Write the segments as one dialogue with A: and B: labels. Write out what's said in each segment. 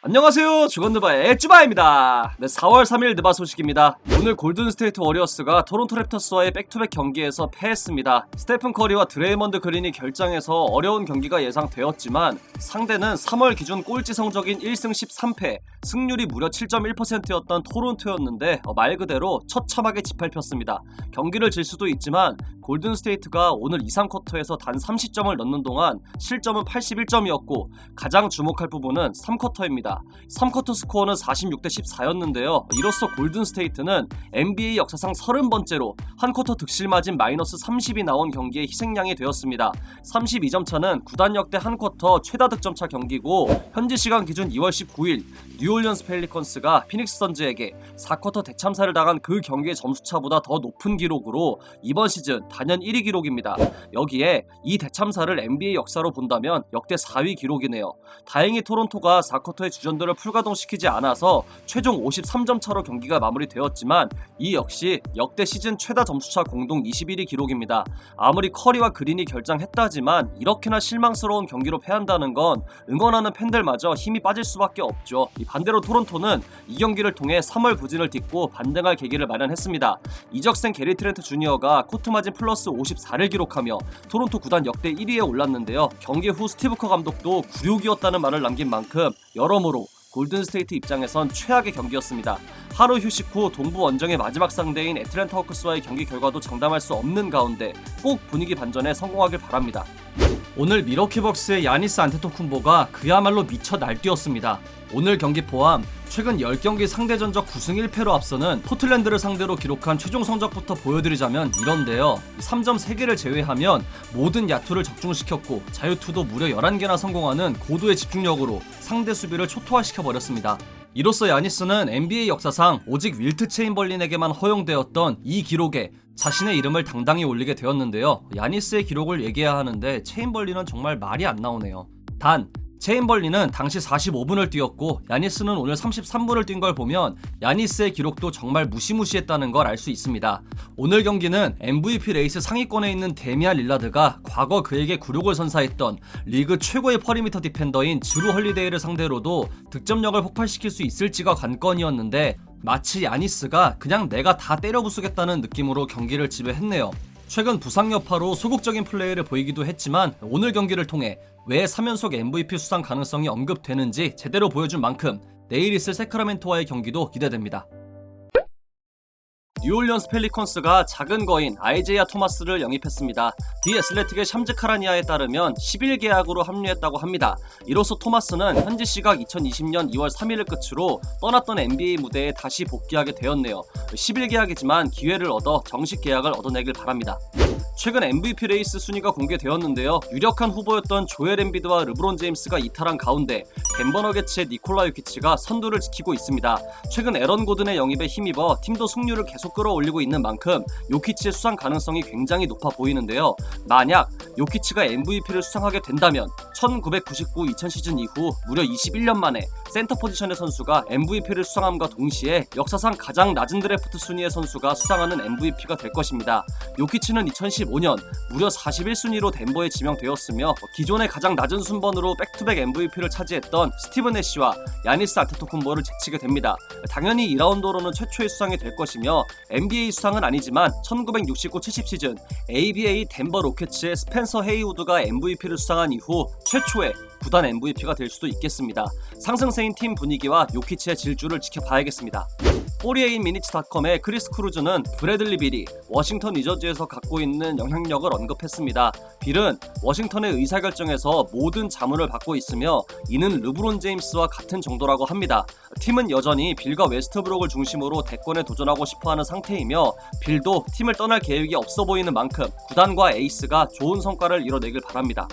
A: 안녕하세요, 주건느바의 쭈바입니다. 네, 4월 3일 느바 소식입니다. 오늘 골든스테이트 워리어스가 토론토 랩터스와의 백투백 경기에서 패했습니다. 스테픈 커리와 드레이먼드 그린이 결장해서 어려운 경기가 예상되었지만 상대는 3월 기준 꼴찌 성적인 1승 13패, 승률이 무려 7.1%였던 토론토였는데 말 그대로 처참하게 짓밟혔습니다. 경기를 질 수도 있지만 골든스테이트가 오늘 2, 3쿼터에서 단 30점을 넣는 동안 실점은 81점이었고 가장 주목할 부분은 3쿼터입니다. 3쿼터 스코어는 46대 14였는데요. 이로써 골든스테이트는 NBA 역사상 30번째로 한 쿼터 득실 마진 마이너스 30이 나온 경기에 희생양이 되었습니다. 32점 차는 구단 역대 한 쿼터 최다 득점차 경기고 현지 시간 기준 2월 19일 뉴올리언스 펠리컨스가 피닉스 선즈에게 4쿼터 대참사를 당한 그 경기의 점수차보다 더 높은 기록으로 이번 시즌 단연 1위 기록입니다. 여기에 이 대참사를 NBA 역사로 본다면 역대 4위 기록이네요. 다행히 토론토가 4쿼터의 주전들을 풀가동시키지 않아서 최종 53점 차로 경기가 마무리되었지만 이 역시 역대 시즌 최다 점수차 공동 21위 기록입니다. 아무리 커리와 그린이 결장했다지만 이렇게나 실망스러운 경기로 패한다는 건 응원하는 팬들마저 힘이 빠질 수밖에 없죠. 반대로 토론토는 이 경기를 통해 3월 부진을 딛고 반등할 계기를 마련했습니다. 이적생 게리 트렌트 주니어가 코트 마진 플러스 54를 기록하며 토론토 구단 역대 1위에 올랐는데요. 경기 후 스티브 커 감독도 굴욕이었다는 말을 남긴 만큼 여러모로 골든스테이트 입장에선 최악의 경기였습니다. 하루 휴식 후 동부 원정의 마지막 상대인 애틀랜타 호크스와의 경기 결과도 장담할 수 없는 가운데 꼭 분위기 반전에 성공하길 바랍니다. 오늘 미러키 벅스의 야니스 안테토쿤보가 그야말로 미쳐 날뛰었습니다. 오늘 경기 포함 최근 10경기 상대 전적 9승 1패로 앞서는 포틀랜드를 상대로 기록한 최종 성적부터 보여드리자면 이런데요. 3점 3개를 제외하면 모든 야투를 적중시켰고 자유투도 무려 11개나 성공하는 고도의 집중력으로 상대 수비를 초토화시켜버렸습니다. 이로써 야니스는 NBA 역사상 오직 윌트 체인벌린에게만 허용되었던 이 기록에 자신의 이름을 당당히 올리게 되었는데요. 야니스의 기록을 얘기해야 하는데 체인벌린은 정말 말이 안 나오네요. 단 체인벌린은 당시 45분을 뛰었고 야니스는 오늘 33분을 뛴 걸 보면 야니스의 기록도 정말 무시무시했다는 걸 알 수 있습니다. 오늘 경기는 MVP 레이스 상위권에 있는 데미안 릴라드가 과거 그에게 굴욕을 선사했던 리그 최고의 퍼리미터 디펜더인 주루 헐리데이를 상대로도 득점력을 폭발시킬 수 있을지가 관건이었는데 마치 야니스가 그냥 내가 다 때려 부수겠다는 느낌으로 경기를 지배했네요. 최근 부상 여파로 소극적인 플레이를 보이기도 했지만 오늘 경기를 통해 왜 3연속 MVP 수상 가능성이 언급되는지 제대로 보여준 만큼 내일 있을 세크라멘토와의 경기도 기대됩니다. 뉴올리언스 펠리컨스가 작은 거인 아이제이아 토마스를 영입했습니다. 디 애슬레틱의 샴즈 카라니아에 따르면 10일 계약으로 합류했다고 합니다. 이로써 토마스는 현지 시각 2020년 2월 3일을 끝으로 떠났던 NBA 무대에 다시 복귀하게 되었네요. 10일 계약이지만 기회를 얻어 정식 계약을 얻어내길 바랍니다. 최근 MVP 레이스 순위가 공개되었는데요. 유력한 후보였던 조엘 엠비드와 르브론 제임스가 이탈한 가운데 덴버 너게츠의 니콜라 요키치가 선두를 지키고 있습니다. 최근 에런 고든의 영입에 힘입어 팀도 승률을 계속 끌어올리고 있는 만큼 요키치의 수상 가능성이 굉장히 높아 보이는데요. 만약 요키치가 MVP를 수상하게 된다면 1999-2000 시즌 이후 무려 21년 만에 센터 포지션의 선수가 MVP를 수상함과 동시에 역사상 가장 낮은 드래프트 순위의 선수가 수상하는 MVP가 될 것입니다. 요키치는 2015년 무려 41순위로 덴버에 지명되었으며 기존의 가장 낮은 순번으로 백투백 MVP를 차지했던 스티븐 애쉬와 야니스 안테토쿤보를 제치게 됩니다. 당연히 2라운드로는 최초의 수상이 될 것이며 NBA 수상은 아니지만 1969-70 시즌 ABA 덴버 로켓츠의 스펜서 헤이우드가 MVP를 수상한 이후 최초의 구단 MVP가 될 수도 있겠습니다. 상승세인 팀 분위기와 요키치의 질주를 지켜봐야겠습니다. 48minutes.com의 크리스 크루즈는 브래들리 빌이 워싱턴 위저즈에서 갖고 있는 영향력을 언급했습니다. 빌은 워싱턴의 의사결정에서 모든 자문을 받고 있으며 이는 르브론 제임스와 같은 정도라고 합니다. 팀은 여전히 빌과 웨스트브룩을 중심으로 대권에 도전하고 싶어하는 상태이며 빌도 팀을 떠날 계획이 없어 보이는 만큼 구단과 에이스가 좋은 성과를 이뤄내길 바랍니다.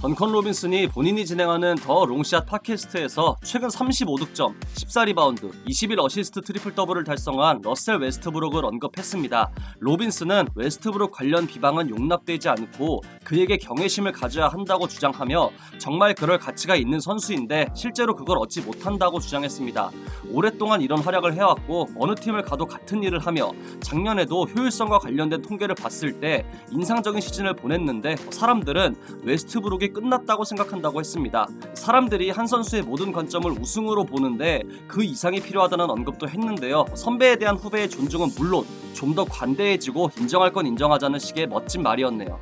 A: 던컨 로빈슨이 본인이 진행하는 더 롱샷 팟캐스트에서 최근 35득점, 14리바운드, 21어시스트 트리플 더블을 달성한 러셀 웨스트브룩을 언급했습니다. 로빈슨은 웨스트브룩 관련 비방은 용납되지 않고 그에게 경외심을 가져야 한다고 주장하며 정말 그럴 가치가 있는 선수인데 실제로 그걸 얻지 못한다고 주장했습니다. 오랫동안 이런 활약을 해왔고 어느 팀을 가도 같은 일을 하며 작년에도 효율성과 관련된 통계를 봤을 때 인상적인 시즌을 보냈는데 사람들은 웨스트브룩이 끝났다고 생각한다고 했습니다. 사람들이 한 선수의 모든 관점을 우승으로 보는데 그 이상이 필요하다는 언급도 했는데요. 선배에 대한 후배의 존중은 물론 좀 더 관대해지고 인정할 건 인정하자는 식의 멋진 말이었네요.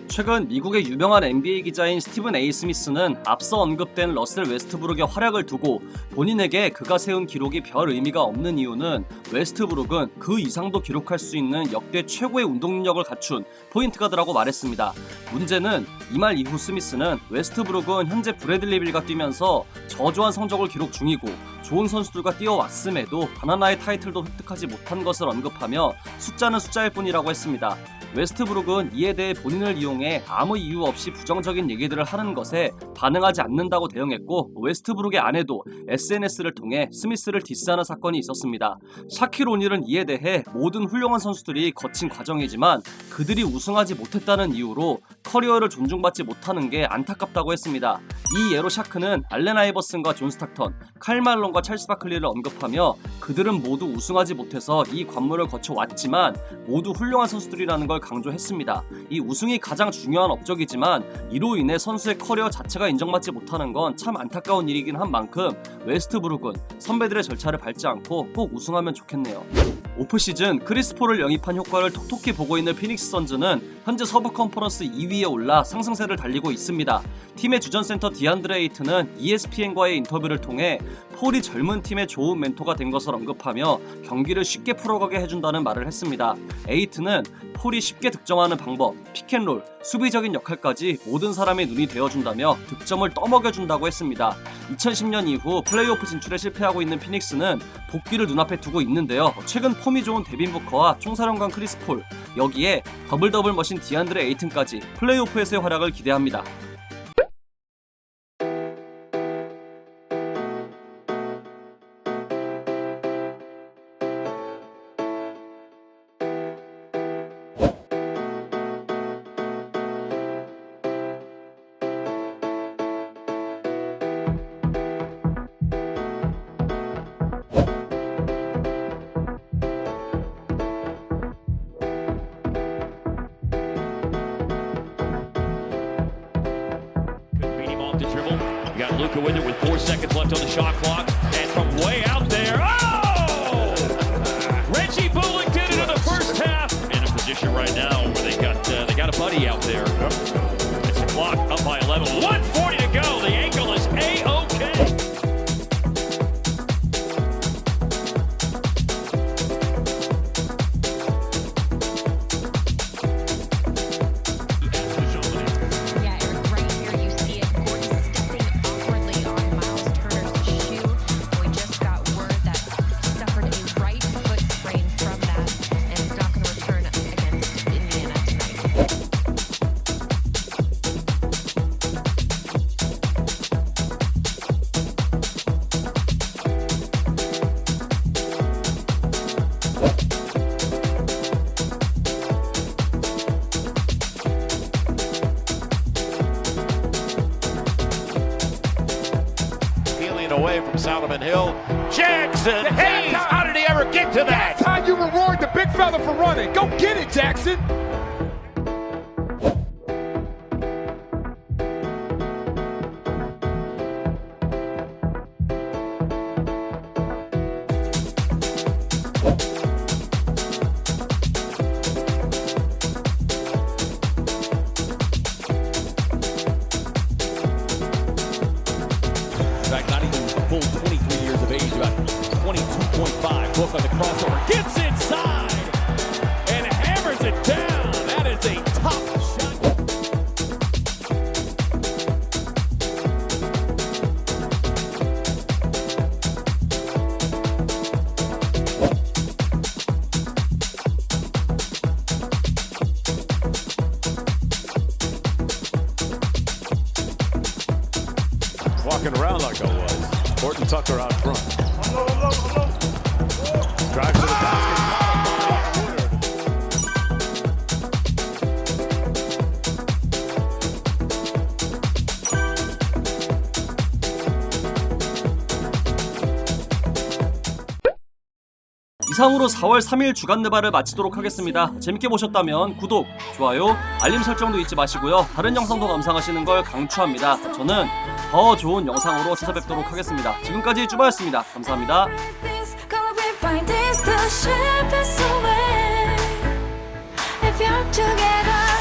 A: 최근 미국의 유명한 NBA 기자인 스티븐 A 스미스는 앞서 언급된 러셀 웨스트브룩의 활약을 두고 본인에게 그가 세운 기록이 별 의미가 없는 이유는 웨스트브룩은 그 이상도 기록할 수 있는 역대 최고의 운동 능력을 갖춘 포인트 가드라고 말했습니다. 문제는 이 말 이후 스미스는 웨스트브룩은 현재 브래들리 빌과 뛰면서 저조한 성적을 기록 중이고 좋은 선수들과 뛰어왔음에도 단 하나의 타이틀도 획득하지 못한 것을 언급하며 숫자는 숫자일 뿐이라고 했습니다. 웨스트브룩은 이에 대해 본인을 이용해 아무 이유 없이 부정적인 얘기들을 하는 것에 반응하지 않는다고 대응했고 웨스트브룩의 아내도 SNS를 통해 스미스를 디스하는 사건이 있었습니다. 샤킬 오닐은 이에 대해 모든 훌륭한 선수들이 거친 과정이지만 그들이 우승하지 못했다는 이유로 커리어를 존중받지 못하는 게 안타깝다고 했습니다. 이 예로 샤크는 알렌 아이버슨과 존 스타턴, 칼 말론과 찰스 바클리를 언급하며 그들은 모두 우승하지 못해서 이 관문을 거쳐왔지만 모두 훌륭한 선수들이라는 걸 강조했습니다. 이 우승이 가장 중요한 업적이지만 이로 인해 선수의 커리어 자체가 인정받지 못하는 건 참 안타까운 일이긴 한 만큼 웨스트브룩은 선배들의 절차를 밟지 않고 꼭 우승하면 좋겠네요. 오프시즌 크리스 폴을 영입한 효과를 톡톡히 보고 있는 피닉스 선즈는 현재 서부 컨퍼런스 2위에 올라 상승세를 달리고 있습니다. 팀의 주전 센터 디안드레 에이튼은 ESPN과의 인터뷰를 통해 폴이 젊은 팀의 좋은 멘토가 된 것을 언급하며 경기를 쉽게 풀어가게 해준다는 말을 했습니다. 에이튼은 폴이 쉽게 득점하는 방법, 픽앤롤, 수비적인 역할까지 모든 사람의 눈이 되어준다며 득점을 떠먹여준다고 했습니다. 2010년 이후 플레이오프 진출에 실패하고 있는 피닉스는 복귀를 눈앞에 두고 있는데요. 최근 폼이 좋은 데빈 부커와 총사령관 크리스 폴, 여기에 더블 머신 디안드레 에이튼까지 플레이오프에서의 활약을 기대합니다.
B: You got Luka with it with 4 seconds left on the shot clock, and from way out there, oh! Reggie Bullock did it in the first half. In a position right now where they got a buddy out there. It's the clock up by 11. 1:40 to go. The ankle is A-OK. Away from Solomon Hill. Jackson Hayes, how did he ever get to that?
C: That's how you reward the big fella for running. Go get it, Jackson.
B: Not even full 23 years of age, about 22.5. Book on the crossover, gets inside and hammers it down. That is a tough shot.
D: Walking around like I was. Horton Tucker out front. Drives to the basket.
A: 이상으로 4월 3일 주간 느바를 마치도록 하겠습니다. 재밌게 보셨다면 구독, 좋아요, 알림 설정도 잊지 마시고요. 다른 영상도 감상하시는 걸 강추합니다. 저는 더 좋은 영상으로 찾아뵙도록 하겠습니다. 지금까지 쭈바였습니다. 감사합니다.
E: If you're together